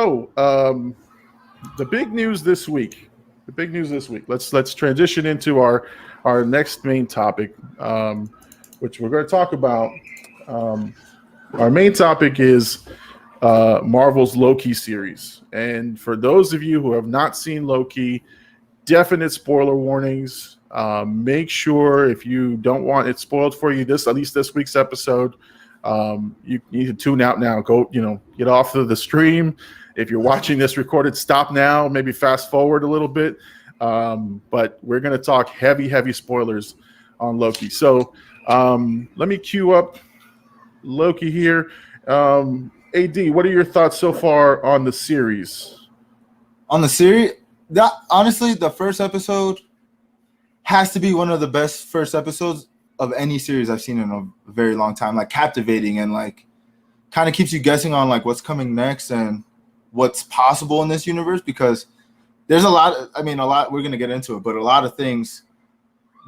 So, the big news this week. The big news this week. Let's transition into our next main topic, which we're going to talk about. Our main topic is Marvel's Loki series. And for those of you who have not seen Loki, definite spoiler warnings. Make sure if you don't want it spoiled for you, at least this week's episode, you need to tune out now. Go, get off of the stream. If you're watching this recorded, stop now. Maybe fast forward a little bit. But we're going to talk heavy spoilers on Loki. So let me cue up Loki here. AD, what are your thoughts so far on the series? On the series, honestly, the first episode has to be one of the best first episodes of any series I've seen in a very long time. Like captivating and like kind of keeps you guessing on like what's coming next and what's possible in this universe, because there's a lot. We're gonna get into it, but a lot of things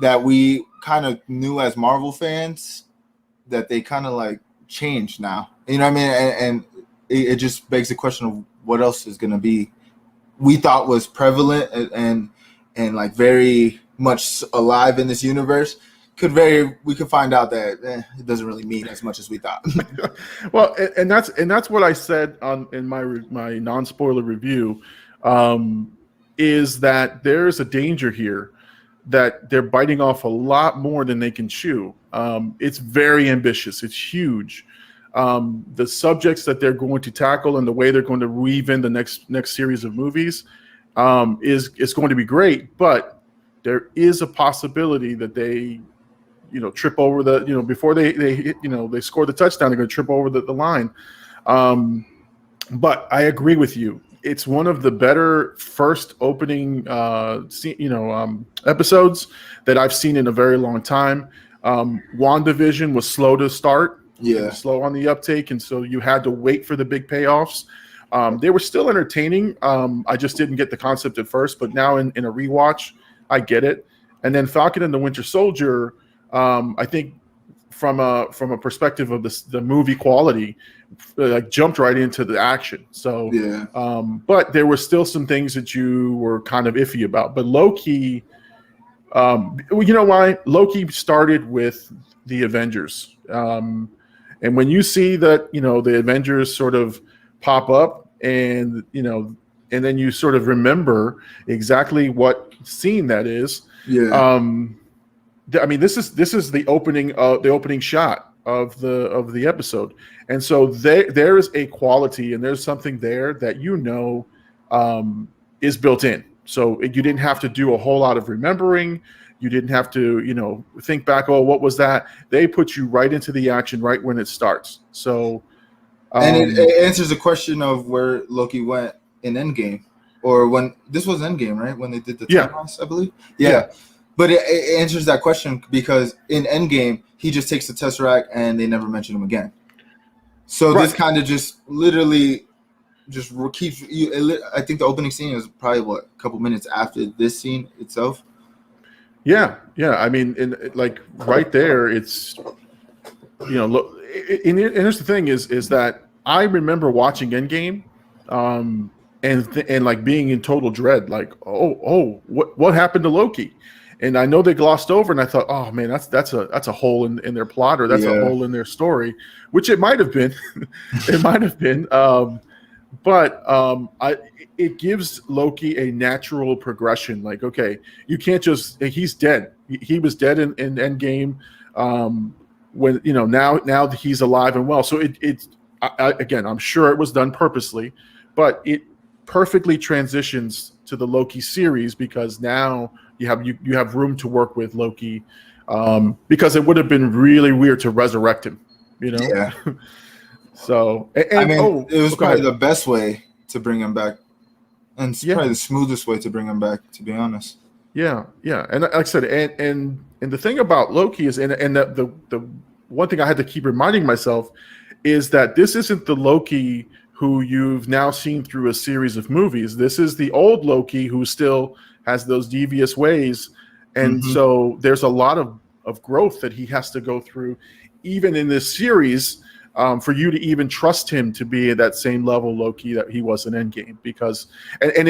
that we kind of knew as Marvel fans that they kind of like changed now. You know what I mean? And it just begs the question of what else is gonna be. We thought was prevalent and like very much alive in this universe. We could find out that it doesn't really mean as much as we thought. Well, and that's what I said in my non-spoiler review, is that there's a danger here that they're biting off a lot more than they can chew. It's very ambitious. It's huge. The subjects that they're going to tackle and the way they're going to weave in the next series of movies is going to be great, but there is a possibility that they trip over before they score the touchdown, they're going to trip over the line. But I agree with you. It's one of the better first opening episodes that I've seen in a very long time. WandaVision was slow to start, slow on the uptake, and so you had to wait for the big payoffs. They were still entertaining. I just didn't get the concept at first, but now in a rewatch, I get it. And then Falcon and the Winter Soldier, I think from a perspective of the movie quality, like jumped right into the action. So, but there were still some things that you were kind of iffy about. But Loki, you know why? Loki started with the Avengers, and when you see that the Avengers sort of pop up, and then you sort of remember exactly what scene that is. This is the opening shot of the episode, and so there is a quality and there's something there that is built in. So you didn't have to do a whole lot of remembering. You didn't have to think back. Oh, what was that? They put you right into the action right when it starts. So and it answers the question of where Loki went in Endgame, or when this was Endgame, right? When they did the time loss, I believe. Yeah. But it answers that question because in Endgame, he just takes the Tesseract and they never mention him again. So this kind of just literally just keeps you. I think the opening scene is probably a couple minutes after this scene itself. Yeah. I mean, right there, it's look. And here's the thing: is that I remember watching Endgame, and like being in total dread, like what happened to Loki? And I know they glossed over, and I thought, oh man, that's a hole in their plot, or that's a hole in their story, which it might have been. It might have been, but it gives Loki a natural progression. Like, okay, you can't just he's dead. He was dead in Endgame. When now he's alive and well. So again, I'm sure it was done purposely, but it perfectly transitions to the Loki series because now you have room to work with Loki, because it would have been really weird to resurrect him, Yeah. So it was probably the best way to bring him back, and it's probably the smoothest way to bring him back, to be honest. Yeah, and like I said, and the thing about Loki is, and the one thing I had to keep reminding myself is that this isn't the Loki who you've now seen through a series of movies. This is the old Loki who still has those devious ways. And so there's a lot of growth that he has to go through, even in this series, for you to even trust him to be at that same level, Loki, that he was in Endgame, because and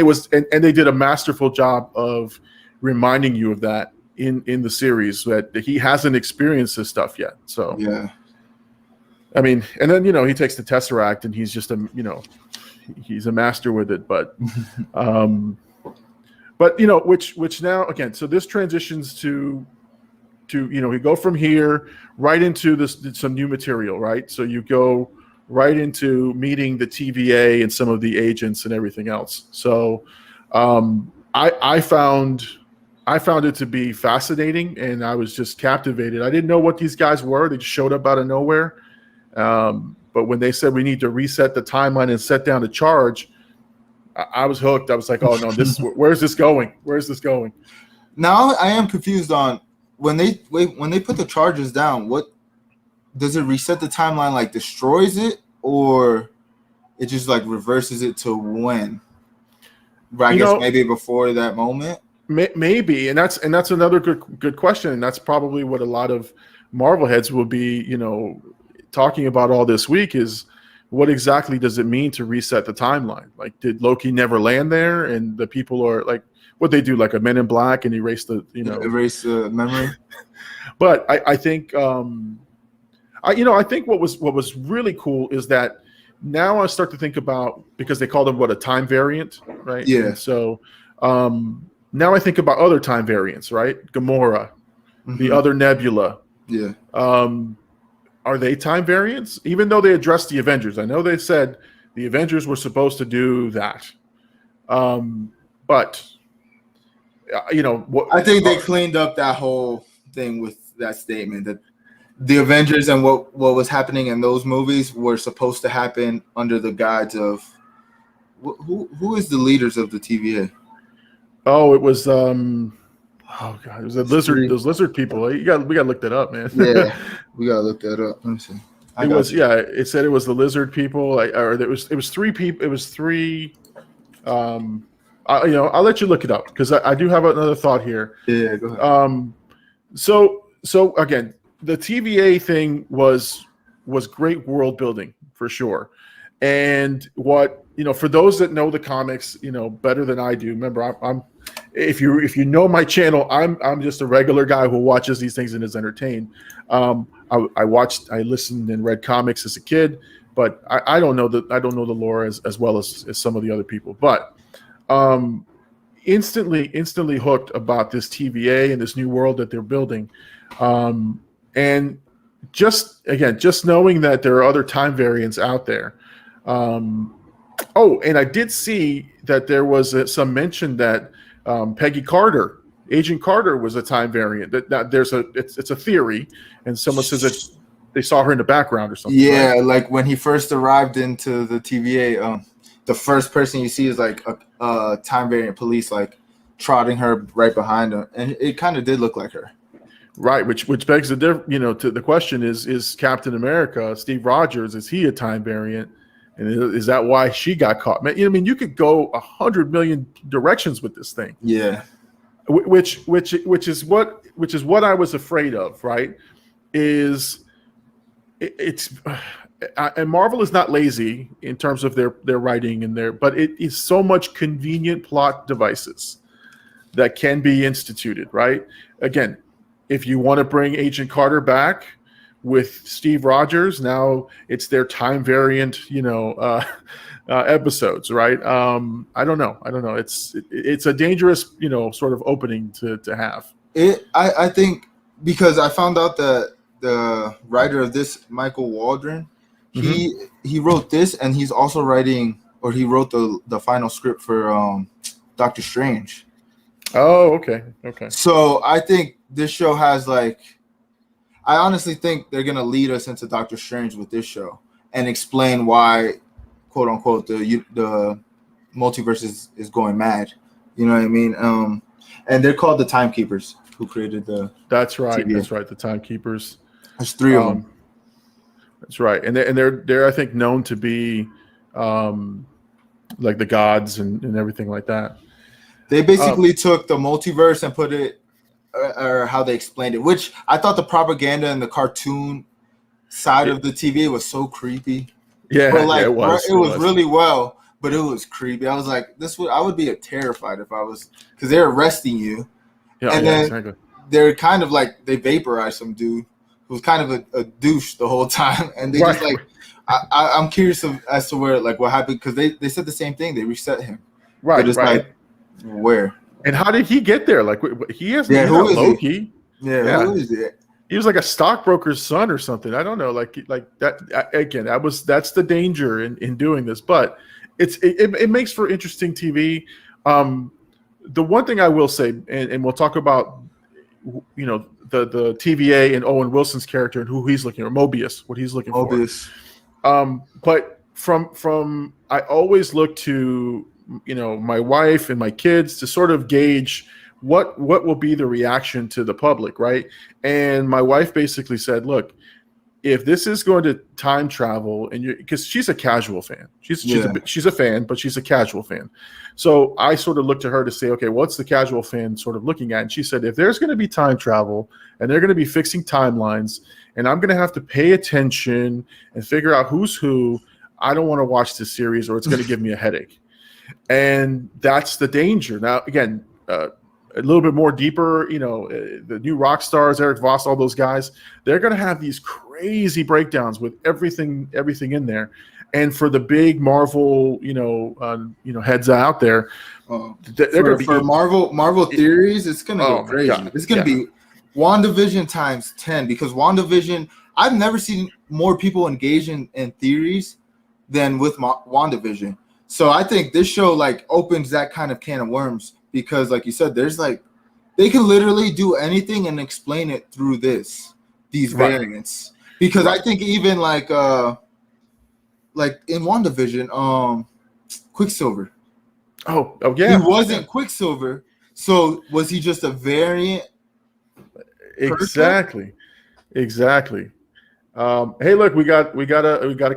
they did a masterful job of reminding you of that in the series, that he hasn't experienced this stuff yet. So yeah, I mean, and then he takes the Tesseract and he's just he's a master with it, but which now again, so this transitions to we go from here right into some new material, right? So you go right into meeting the TVA and some of the agents and everything else. So I found it to be fascinating, and I was just captivated. I didn't know what these guys were. They just showed up out of nowhere. But when they said we need to reset the timeline and set down a charge, I was hooked. I was like, oh no, where's this going? Where's this going? Now I am confused on when they put the charges down. What does it reset the timeline? Like destroys it, or it just like reverses it to when? I guess maybe before that moment. Maybe, and that's another good question, and that's probably what a lot of Marvel heads will be, talking about all this week, is what exactly does it mean to reset the timeline? Like, did Loki never land there, and the people are like, what they do, like a Men in Black, and erase the memory? But I think I think what was really cool is that now I start to think about, because they call them a time variant, right? Yeah. And so now I think about other time variants, right? Gamora, the other Nebula. Yeah. Are they time variants? Even though they addressed the Avengers, I know they said the Avengers were supposed to do that, but I think they cleaned up that whole thing with that statement that the Avengers and what was happening in those movies were supposed to happen under the guides of who is the leaders of the TVA? Oh, it was oh god, it was a lizard. Those lizard people. We got to look that up, man. Yeah, we gotta look that up. Let me see. It said it was the lizard people, or it was three people. It was three. I'll let you look it up, because I do have another thought here. Yeah, go ahead. So again, the TVA thing was great world building for sure, and what for those that know the comics, better than I do. Remember, I'm if you know my channel, I'm just a regular guy who watches these things and is entertained. I listened and read comics as a kid, but I don't know the lore as well as some of the other people. But instantly hooked about this TVA and this new world that they're building, and just knowing that there are other time variants out there. And I did see that there was some mention that Peggy Carter, Agent Carter, was a time variant. That it's a theory, and someone says that they saw her in the background or something. Yeah, right? like when he first arrived into the TVA, the first person you see is like a time variant police, like trotting her right behind her, and it kind of did look like her. Right, which begs to the question is Captain America, Steve Rogers, is he a time variant? And is that why she got caught? Man, you could go 100 million directions with this thing. Yeah, which is what I was afraid of. Right, it's and Marvel is not lazy in terms of their writing but it is so much convenient plot devices that can be instituted. Right, again, if you want to bring Agent Carter back with Steve Rogers, now it's their time variant, episodes, right? I don't know. It's a dangerous, sort of opening to have. I think, because I found out that the writer of this, Michael Waldron, he wrote this, and he's also writing, or he wrote the final script for Doctor Strange. Oh, okay. So I think this show has I honestly think they're gonna lead us into Doctor Strange with this show and explain why, quote unquote, the multiverse is going mad. You know what I mean? And they're called the Timekeepers, who created the. That's right. TVA. That's right. The Timekeepers. There's three of them. That's right, and they're I think known to be like the gods and everything like that. They basically took the multiverse and put it, or how they explained it, which I thought the propaganda in the cartoon side of the TV. It was so creepy. Yeah, but like it was. It was really well, but it was creepy. I was like, I would be terrified if I was, because they're arresting you, and then exactly. they're kind of like they vaporized some dude who was kind of a douche the whole time, and they just like. I'm curious as to where, like, what happened, because they said the same thing. They reset him. Right. But it's like, where? And how did he get there? Like, he has who is Loki. Yeah, who is it? He was like a stockbroker's son or something. I don't know. Like that again. That's the danger in doing this. But it makes for interesting TV. The one thing I will say, and we'll talk about, the TVA and Owen Wilson's character and who he's looking, or Mobius, what he's looking for. But from I always look to my wife and my kids to sort of gauge what will be the reaction to the public, right? And my wife basically said, look, if this is going to time travel, and because she's a casual fan, she's a fan, but she's a casual fan. So I sort of looked to her to say, okay, what's the casual fan sort of looking at? And she said, if there's going to be time travel and they're going to be fixing timelines, and I'm going to have to pay attention and figure out who's who, I don't want to watch this series, or it's going to give me a headache. And that's the danger. Now, again, a little bit more deeper, the new rock stars, Eric Voss, all those guys, they're going to have these crazy breakdowns with everything in there. And for the big Marvel, heads out there, they're going to be for Marvel theories. It's going to go crazy. It's going to be WandaVision times 10, because WandaVision, I've never seen more people engage in theories than with WandaVision. So I think this show like opens that kind of can of worms, because like you said, there's like, they can literally do anything and explain it through these variants. Because I think even like in WandaVision, Quicksilver. Oh yeah. He wasn't Quicksilver. So was he just a variant? Exactly. Hey, look, we got a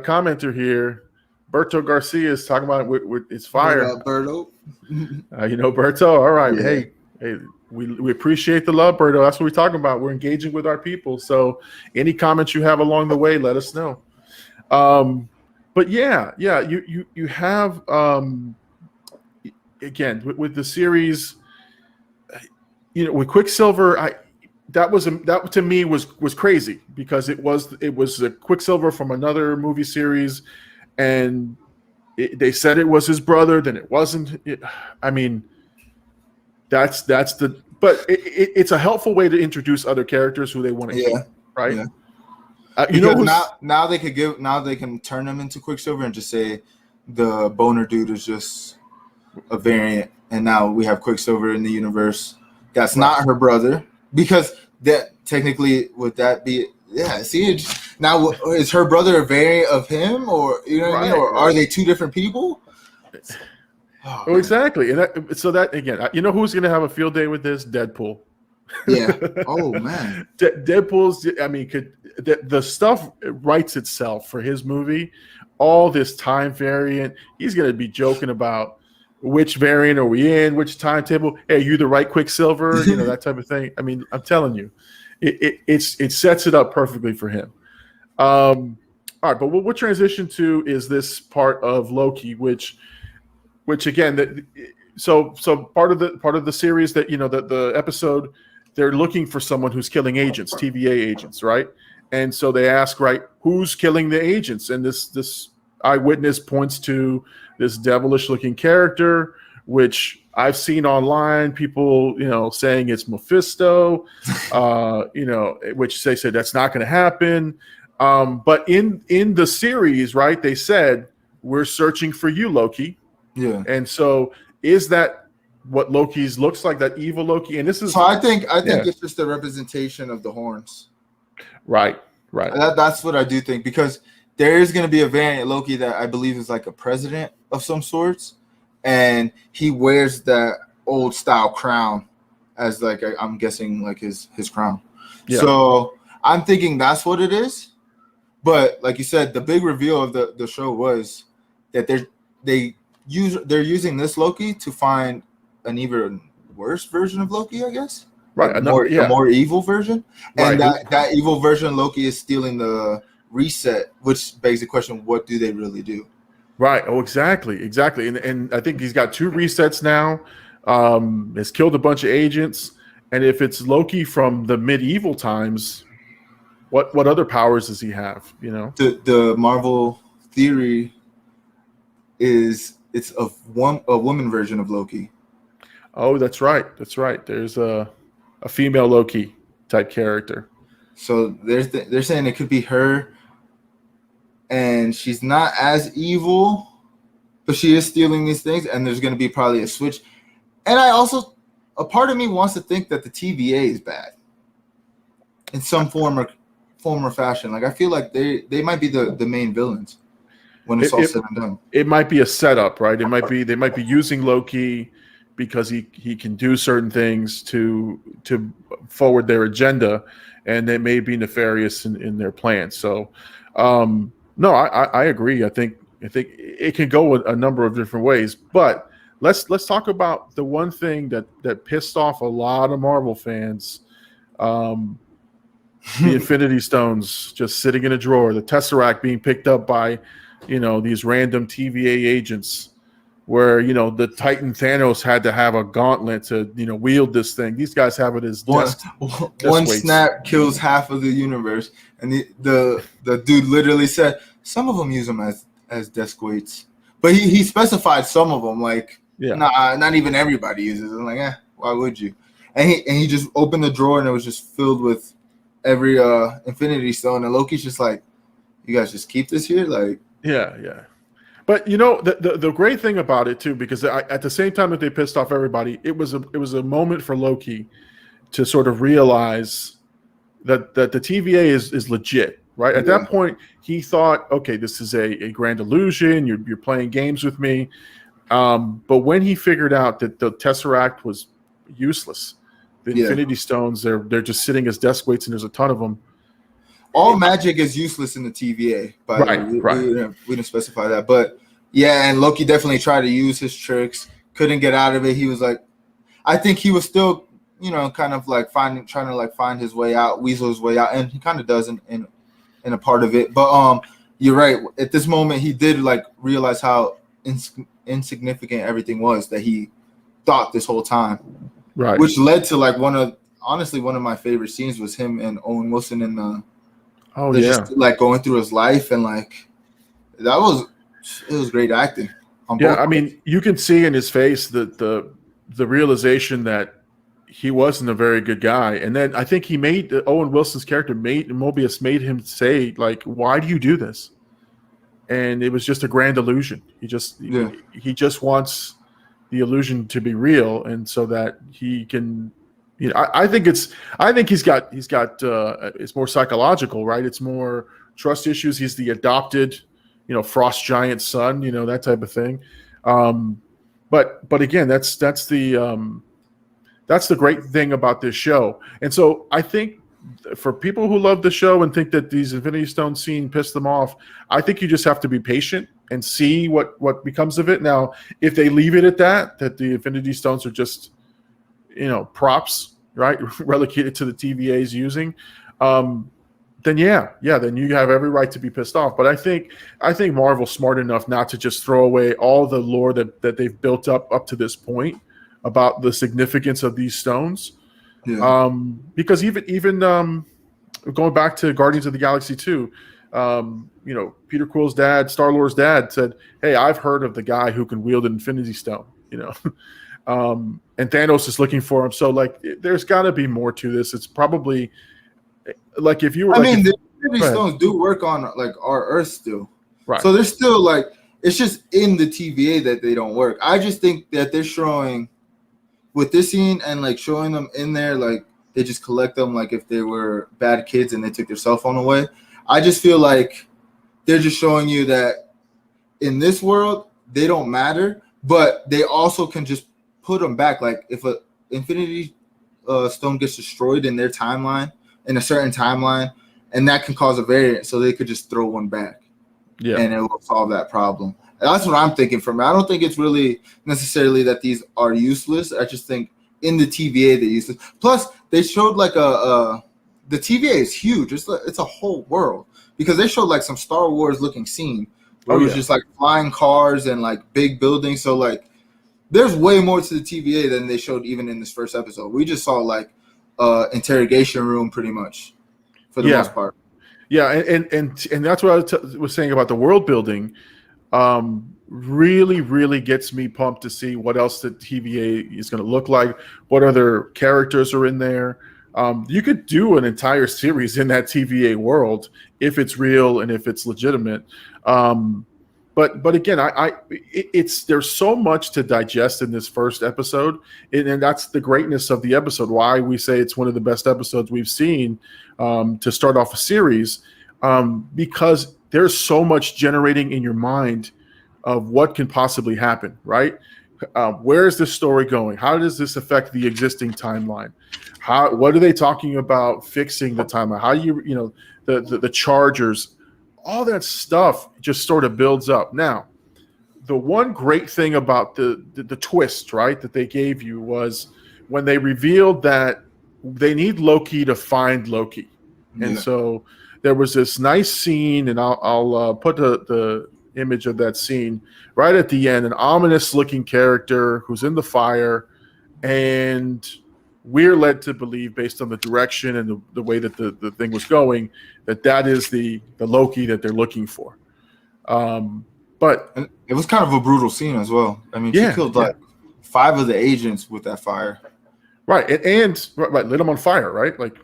commenter here. Berto Garcia is talking about it's fire. Berto. Berto. All right. Yeah. Hey, we appreciate the love, Berto. That's what we're talking about. We're engaging with our people. So any comments you have along the way, let us know. But yeah, you have again with the series, with Quicksilver, that to me was crazy, because it was a Quicksilver from another movie series, and they said it was his brother, then it wasn't. But it's a helpful way to introduce other characters who they want to keep, right? Yeah. Now they can turn them into Quicksilver and just say the boner dude is just a variant, and now we have Quicksilver in the universe. That's not her brother, because that technically would that be? Yeah. See, now is her brother a variant of him, or what I mean? Or are they two different people? Oh, exactly. And so that again, who's going to have a field day with this? Deadpool. Yeah. Oh man. Deadpool's. The stuff writes itself for his movie. All this time variant. He's going to be joking about which variant are we in, which timetable. Hey, are you the right Quicksilver? That type of thing. I'm telling you, it sets it up perfectly for him. All right, but what we'll transition to is this part of Loki, which again, so part of the series that the episode, they're looking for someone who's killing agents, TVA agents, right? And so they ask, right, who's killing the agents? And this eyewitness points to this devilish-looking character, which I've seen online, people saying it's Mephisto, which they said that's not going to happen. But in the series, right, they said we're searching for you, Loki. Yeah. And so is that what Loki's looks like, that evil Loki? And this is so I think it's just a representation of the horns. Right. That's what I do think, because there is going to be a variant Loki that I believe is like a president of some sorts, and he wears that old style crown as like I'm guessing like his crown. Yeah. So I'm thinking that's what it is. But like you said, the big reveal of the show was that they're using this Loki to find an even worse version of Loki, I guess. Right, a more evil version, and that evil version Loki is stealing the reset, which begs the question: what do they really do? Right. Oh, exactly. And I think he's got 2 resets now. Has killed a bunch of agents. And if it's Loki from the medieval times, what other powers does he have? You know, The Marvel theory is it's a woman version of Loki. Oh, that's right. There's a female Loki type character. So they're saying it could be her, and she's not as evil, but she is stealing these things, and there's going to be probably a switch. And a part of me wants to think that the TVA is bad in some form or fashion. Like I feel like they might be the main villains when it's all said and done. It might be a setup, right? They might be using Loki because he can do certain things to forward their agenda, and they may be nefarious in their plans. So, no, I agree. I think it can go a number of different ways. But let's talk about the one thing that pissed off a lot of Marvel fans. The Infinity Stones just sitting in a drawer, the Tesseract being picked up by, these random TVA agents, where, the Titan Thanos had to have a gauntlet to, wield this thing. These guys have it as one snap kills half of the universe. And the dude literally said, some of them use them as desk weights. But he specified some of them, like, nah, not even everybody uses them. Like, why would you? And he just opened the drawer, and it was just filled with every Infinity Stone. And Loki's just like, you guys just keep this here? Like, yeah. But the great thing about it too, because at the same time that they pissed off everybody, it was a moment for Loki to sort of realize that the TVA is legit, right? At that point, he thought, okay, this is a grand illusion. You're playing games with me. But when he figured out that the Tesseract was useless, the Infinity Stones, they're just sitting as desk weights, and there's a ton of them. All magic is useless in the TVA, by the way. We didn't specify that. But yeah, and Loki definitely tried to use his tricks, couldn't get out of it. He was like, I think he was still, kind of like trying to find his way out, weasel his way out, and he kind of does in a part of it. But you're right. At this moment, he did like realize how insignificant everything was that he thought this whole time. Right. Which led to like one of my favorite scenes was him and Owen Wilson in the just like going through his life, and like it was great acting. I mean, you can see in his face the realization that he wasn't a very good guy. And then I think Owen Wilson's character Mobius made him say, like, why do you do this? And it was just a grand illusion. He just wants the illusion to be real, and so that he can, I think he's got it's more psychological, right? It's more trust issues. He's the adopted, frost giant son, that type of thing. But again, that's the great thing about this show. And so I think for people who love the show and think that these Infinity Stone scene pissed them off, I think you just have to be patient and see what becomes of it. Now, if they leave it at that the Infinity Stones are just, props, right, relegated to the TVA's using, then then you have every right to be pissed off. But I think Marvel's smart enough not to just throw away all the lore that they've built up to this point about the significance of these stones. Yeah. Because even going back to Guardians of the Galaxy 2, Peter Quill's dad, Star-Lord's dad, said, "Hey, I've heard of the guy who can wield an Infinity Stone." And Thanos is looking for him. So, like, there's got to be more to this. It's probably like if you were. The Infinity Stones do work on like our Earth still, right? So there's still like it's just in the TVA that they don't work. I just think that they're showing with this scene and like showing them in there, like they just collect them like if they were bad kids and they took their cell phone away. I just feel like they're just showing you that in this world they don't matter, but they also can just put them back. Like if a Infinity Stone gets destroyed in their timeline, in a certain timeline, and that can cause a variant, so they could just throw one back, and it will solve that problem. That's what I'm thinking from it. I don't think it's really necessarily that these are useless. I just think in the TVA they're useless. Plus, they showed like the TVA is huge. It's a whole world, because they showed like some Star Wars looking scene where it was just like flying cars and like big buildings. So like there's way more to the TVA than they showed even in this first episode. We just saw like interrogation room pretty much for the most part. Yeah, and that's what I was saying about the world building. Really, really gets me pumped to see what else the TVA is going to look like. What other characters are in there? You could do an entire series in that TVA world if it's real and if it's legitimate. But again, there's so much to digest in this first episode, and that's the greatness of the episode. Why we say it's one of the best episodes we've seen to start off a series, because there's so much generating in your mind of what can possibly happen. Right? Where is this story going? How does this affect the existing timeline? What are they talking about fixing the timeline? How the Chargers? All that stuff just sort of builds up. Now, the one great thing about the twist, right, that they gave you was when they revealed that they need Loki to find Loki. And so there was this nice scene, and I'll put the image of that scene right at the end, an ominous-looking character who's in the fire, and we're led to believe, based on the direction and the way that the thing was going, that is the Loki that they're looking for. But it was kind of a brutal scene as well. I mean, she killed like 5 of the agents with that fire. Right, and lit them on fire, right? Like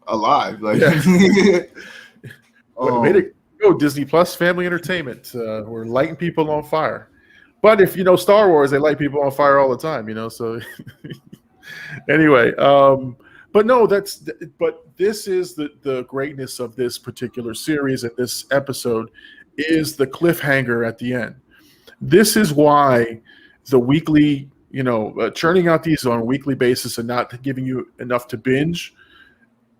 alive. Like way to go, Disney Plus Family Entertainment. We're lighting people on fire. But if you know Star Wars, they light people on fire all the time, so anyway, but no, but this is the greatness of this particular series, and this episode is the cliffhanger at the end. This is why the weekly, churning out these on a weekly basis and not giving you enough to binge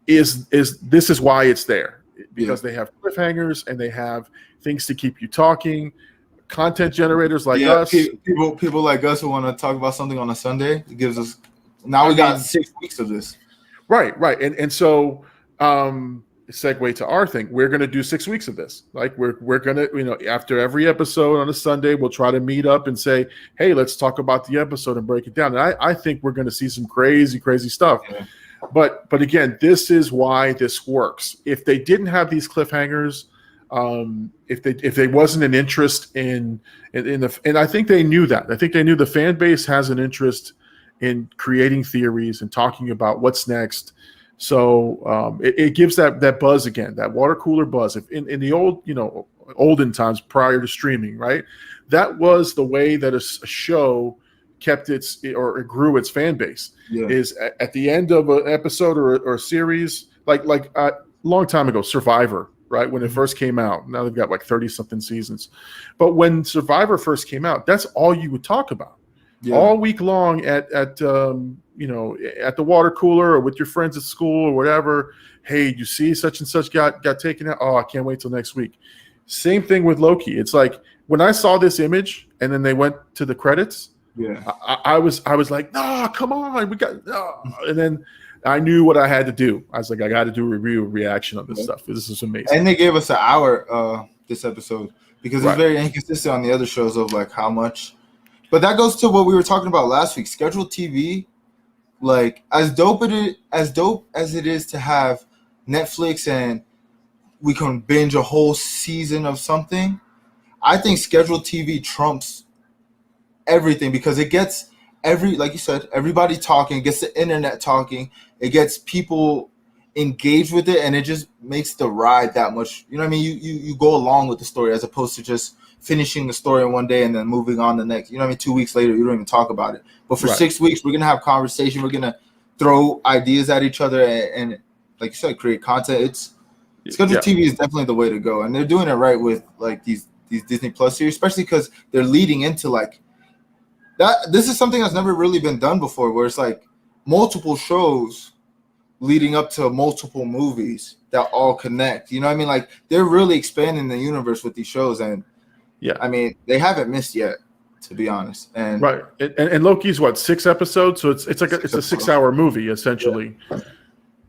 this is why it's there, because they have cliffhangers and they have things to keep you talking. Content generators like us, people like us who want to talk about something on a Sunday, it gives us. Now we got 6 weeks of this. Right. And so segue to our thing. We're going to do 6 weeks of this. Like we're going to, after every episode on a Sunday, we'll try to meet up and say, hey, let's talk about the episode and break it down. And I think we're going to see some crazy, crazy stuff. Yeah. But again, this is why this works. If they didn't have these cliffhangers, if there wasn't an interest in and I think they knew that. I think they knew the fan base has an interest in creating theories and talking about what's next. So it gives that buzz again, that water cooler buzz. If in the old, olden times prior to streaming, right? That was the way that a show kept or grew its fan base. Yeah. Is at the end of an episode or a series, like a long time ago, Survivor, right? When it first came out. Now they've got like 30-something seasons. But when Survivor first came out, that's all you would talk about. Yeah. All week long at the water cooler or with your friends at school or whatever. Hey, you see such and such got taken out. Oh, I can't wait till next week. Same thing with Loki. It's like when I saw this image and then they went to the credits. Yeah, I was like, no, come on, we got no. And then I knew what I had to do. I was like, I got to do a reaction on this stuff. This is amazing. And they gave us an hour this episode because it's very inconsistent on the other shows of like how much. But that goes to what we were talking about last week. Scheduled TV, like as dope as it is to have Netflix and we can binge a whole season of something. I think scheduled TV trumps everything because it gets like you said, everybody talking, it gets the internet talking, it gets people engaged with it, and it just makes the ride that much. You know what I mean? You go along with the story as opposed to just finishing the story in one day and then moving on the next. You know what I mean? 2 weeks later, you don't even talk about it. But for 6 weeks, we're gonna have conversation. We're gonna throw ideas at each other and like you said, create content. Scheduled TV is definitely the way to go, and they're doing it right with like these Disney Plus series, especially because they're leading into like that. This is something that's never really been done before, where it's like multiple shows leading up to multiple movies that all connect. You know what I mean? Like they're really expanding the universe with these shows, and I mean they haven't missed yet, to be honest. And and Loki's what, 6 episodes? So it's like it's a 6-hour movie essentially.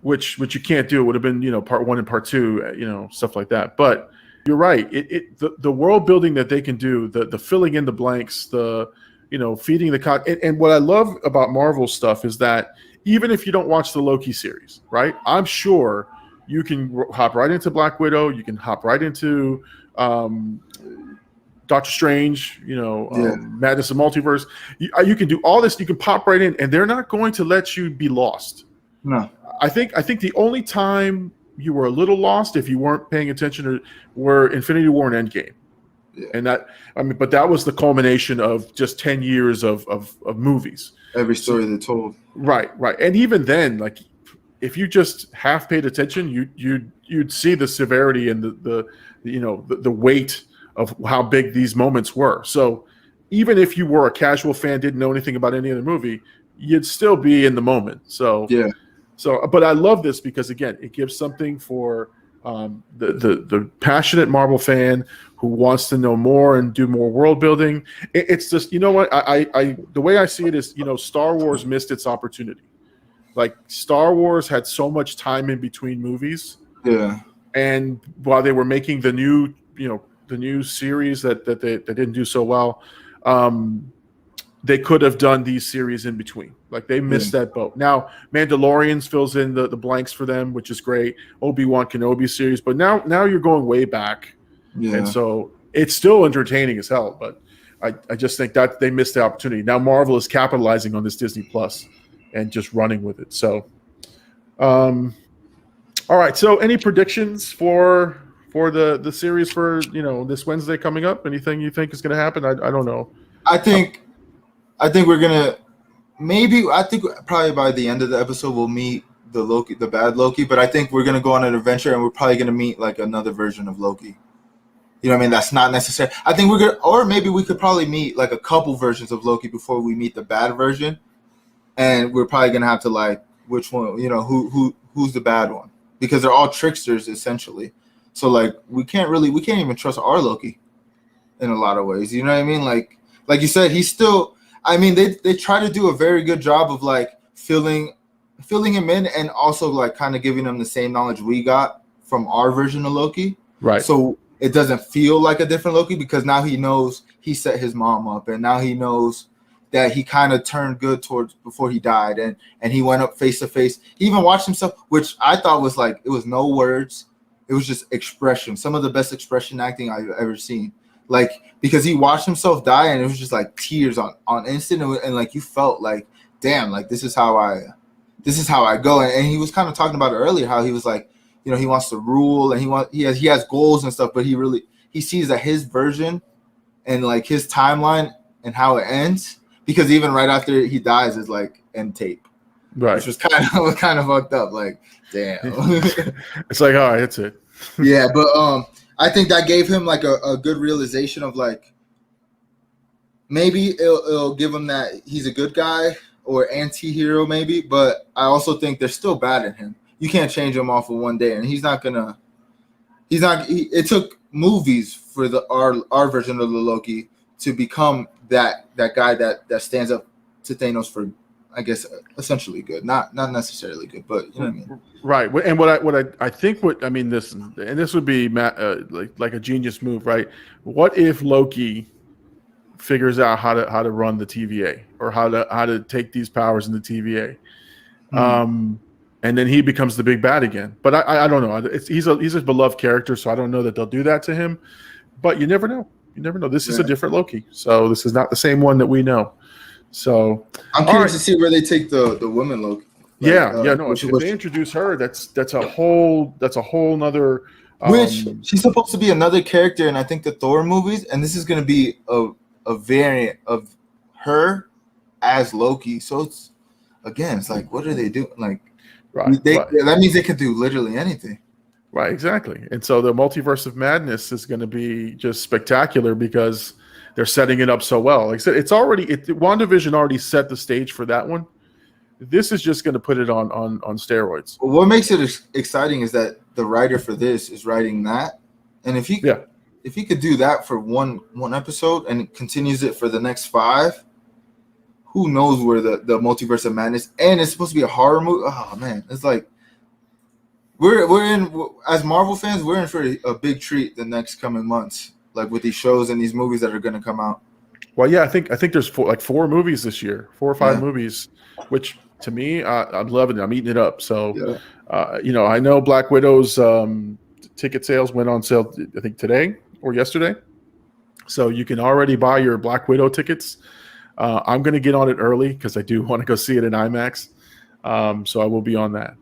which you can't do. It would have been, part 1 and part 2, stuff like that. But you're right. The world building that they can do, the filling in the blanks, the feeding the and what I love about Marvel stuff is that even if you don't watch the Loki series, right? I'm sure you can hop right into Black Widow. You can hop right into Doctor Strange, Madness of Multiverse. You can do all this. You can pop right in, and they're not going to let you be lost. No. I think the only time you were a little lost if you weren't paying attention were Infinity War and Endgame. Yeah. And but that was the culmination of just 10 years of movies. Every story they told. Right. And even then, like, if you just half paid attention, you'd see the severity and the weight of how big these moments were. So even if you were a casual fan, didn't know anything about any other movie, you'd still be in the moment. So yeah. But I love this because, again, it gives something for the passionate Marvel fan who wants to know more and do more world building. It's just, what I the way I see it is, Star Wars missed its opportunity. Like, Star Wars had so much time in between movies. Yeah. And while they were making the new series that they didn't do so well, they could have done these series in between. Like, they missed that boat. Now, Mandalorians fills in the blanks for them, which is great. Obi-Wan Kenobi series. But now you're going way back. Yeah. And so it's still entertaining as hell. But I just think that they missed the opportunity. Now Marvel is capitalizing on this Disney Plus and just running with it. So, all right. So any predictions for the series for, this Wednesday coming up? Anything you think is going to happen? I don't know. I think we're gonna probably by the end of the episode we'll meet the bad Loki, but I think we're gonna go on an adventure and we're probably gonna meet like another version of Loki. You know what I mean? That's not necessary. I think or maybe we could probably meet like a couple versions of Loki before we meet the bad version, and we're probably gonna have to like which one, who's the bad one, because they're all tricksters essentially. So like we can't even trust our Loki in a lot of ways. You know what I mean? Like you said, he's still. I mean, they try to do a very good job of like filling him in, and also like kind of giving him the same knowledge we got from our version of Loki. Right. So it doesn't feel like a different Loki, because now he knows he set his mom up, and now he knows that he kind of turned good towards before he died, and he went up face to face. He even watched himself, which I thought was like, it was no words, it was just expression. Some of the best expression acting I've ever seen. Like, because he watched himself die, and it was just like tears on instant, and like you felt like, damn, like this is how I go. And he was kind of talking about it earlier, how he was like, he wants to rule, and he has goals and stuff, but he sees that his version and like his timeline and how it ends, because even right after he dies is like end tape, right? Which was kind of fucked up. Like, damn. It's like, all right, that's it. Yeah, but I think that gave him like a good realization of like, maybe it'll give him that he's a good guy or anti-hero maybe, but I also think they're still bad in him. You can't change him off of one day, and it took movies for our version of the Loki to become that guy that stands up to Thanos for, I guess, essentially good, not necessarily good, but you know what I mean. Right, and this would be like a genius move, right? What if Loki figures out how to run the TVA, or how to take these powers in the TVA, and then he becomes the big bad again? But I don't know. He's a beloved character, so I don't know that they'll do that to him. But you never know. This is a different Loki, so this is not the same one that we know. So I'm curious to see where they take the woman Loki. If they introduce her, that's a whole nother. Which she's supposed to be another character in, I think, the Thor movies, and this is going to be a variant of her as Loki. So it's like, what are they doing? Like, that means they could do literally anything. Right, exactly. And so the Multiverse of Madness is going to be just spectacular because they're setting it up so well. Like I said, WandaVision already set the stage for that one. This is just going to put it on steroids. Well, what makes it exciting is that the writer for this is writing that, and if he could do that for one episode and continues it for the next 5, who knows where the Multiverse of Madness, and it's supposed to be a horror movie. Oh man, it's like we're in as Marvel fans, we're in for a big treat the next coming months, like with these shows and these movies that are going to come out. Well, yeah, I think there's four movies this year, 4 or 5 movies, which to me, I'm loving it. I'm eating it up. So, I know Black Widow's ticket sales went on sale, I think today or yesterday. So you can already buy your Black Widow tickets. I'm going to get on it early because I do want to go see it in IMAX. So I will be on that.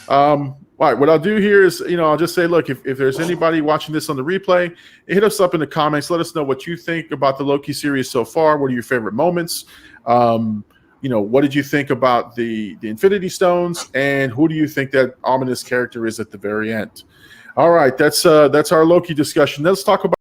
All right, what I'll do here is, I'll just say, look, if there's anybody watching this on the replay, hit us up in the comments. Let us know what you think about the Loki series so far. What are your favorite moments? What did you think about the Infinity Stones? And who do you think that ominous character is at the very end? All right, that's our Loki discussion. Let's talk about